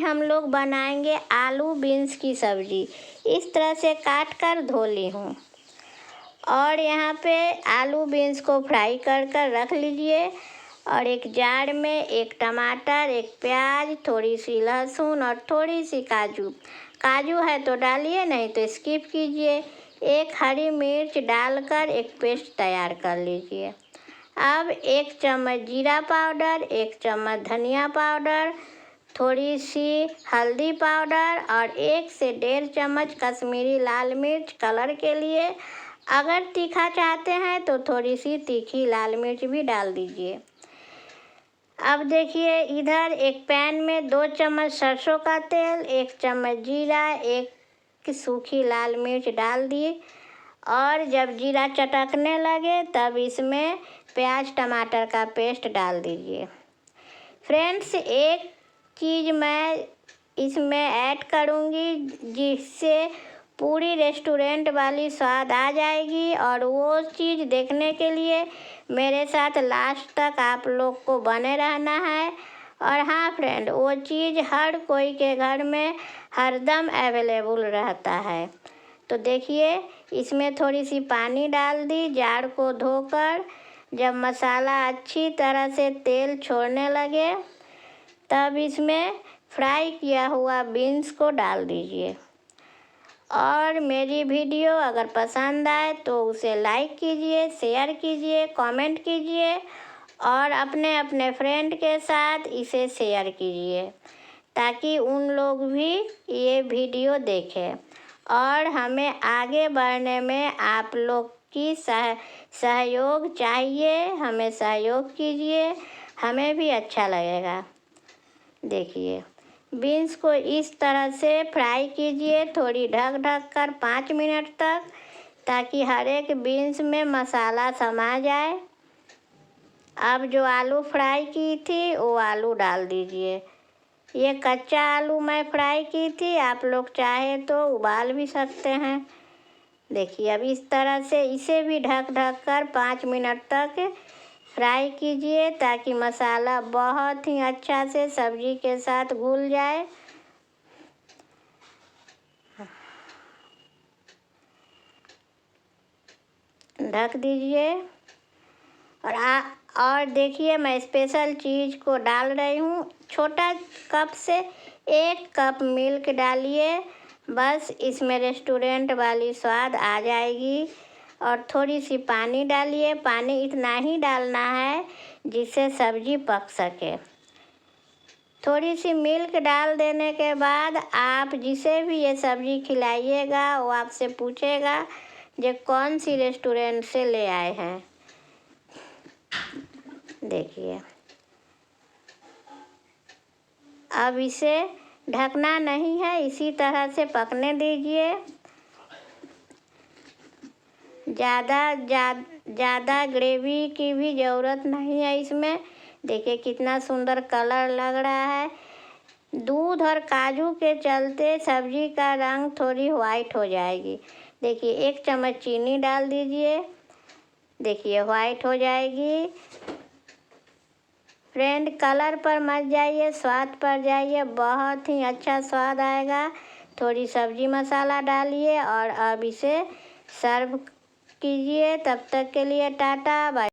हम लोग बनाएंगे आलू बीन्स की सब्जी। इस तरह से काट कर धो ली हूँ और यहाँ पे आलू बीन्स को फ्राई कर रख लीजिए। और एक जार में एक टमाटर, एक प्याज, थोड़ी सी लहसुन और थोड़ी सी काजू है तो डालिए, नहीं तो स्किप कीजिए। एक हरी मिर्च डालकर एक पेस्ट तैयार कर लीजिए। अब 1 चम्मच जीरा पाउडर, 1 चम्मच धनिया पाउडर, थोड़ी सी हल्दी पाउडर और 1 से 1.5 चम्मच कश्मीरी लाल मिर्च कलर के लिए। अगर तीखा चाहते हैं तो थोड़ी सी तीखी लाल मिर्च भी डाल दीजिए। अब देखिए, इधर एक पैन में 2 चम्मच सरसों का तेल, 1 चम्मच जीरा, 1 सूखी लाल मिर्च डाल दी और जब जीरा चटकने लगे तब इसमें प्याज टमाटर का पेस्ट डाल दीजिए। फ्रेंड्स, एक चीज़ मैं इसमें ऐड करूँगी जिससे पूरी रेस्टोरेंट वाली स्वाद आ जाएगी, और वो चीज़ देखने के लिए मेरे साथ लास्ट तक आप लोग को बने रहना है। और हाँ फ्रेंड, वो चीज़ हर कोई के घर में हरदम अवेलेबल रहता है। तो देखिए, इसमें थोड़ी सी पानी डाल दी जार को धोकर। जब मसाला अच्छी तरह से तेल छोड़ने लगे तब इसमें फ्राई किया हुआ बीन्स को डाल दीजिए। और मेरी वीडियो अगर पसंद आए तो उसे लाइक कीजिए, शेयर कीजिए, कमेंट कीजिए और अपने अपने फ्रेंड के साथ इसे शेयर कीजिए ताकि उन लोग भी ये वीडियो देखें। और हमें आगे बढ़ने में आप लोग की सहयोग चाहिए। हमें सहयोग कीजिए, हमें भी अच्छा लगेगा। देखिए, बीन्स को इस तरह से फ्राई कीजिए, थोड़ी ढक कर 5 मिनट तक, ताकि हर एक बीन्स में मसाला समा जाए। अब जो आलू फ्राई की थी वो आलू डाल दीजिए। ये कच्चा आलू मैं फ्राई की थी, आप लोग चाहे तो उबाल भी सकते हैं। देखिए, अब इस तरह से इसे भी ढक कर 5 मिनट तक फ्राई कीजिए ताकि मसाला बहुत ही अच्छा से सब्जी के साथ घुल जाए। ढक दीजिए। और देखिए, मैं स्पेशल चीज़ को डाल रही हूँ। छोटा कप से 1 कप मिल्क डालिए, बस इसमें रेस्टोरेंट वाली स्वाद आ जाएगी। और थोड़ी सी पानी डालिए, पानी इतना ही डालना है जिससे सब्जी पक सके। थोड़ी सी मिल्क डाल देने के बाद आप जिसे भी ये सब्जी खिलाइएगा वो आपसे पूछेगा ये कौन सी रेस्टोरेंट से ले आए हैं। देखिए, अब इसे ढकना नहीं है, इसी तरह से पकने दीजिए। ज़्यादा ग्रेवी की भी ज़रूरत नहीं है इसमें। देखिए कितना सुंदर कलर लग रहा है। दूध और काजू के चलते सब्जी का रंग थोड़ी वाइट हो जाएगी। देखिए, 1 चम्मच चीनी डाल दीजिए। देखिए, वाइट हो जाएगी। फ्रेंड, कलर पर मत जाइए, स्वाद पर जाइए, बहुत ही अच्छा स्वाद आएगा। थोड़ी सब्जी मसाला डालिए और अब इसे सर्व कीजिए। तब तक के लिए टाटा बाय।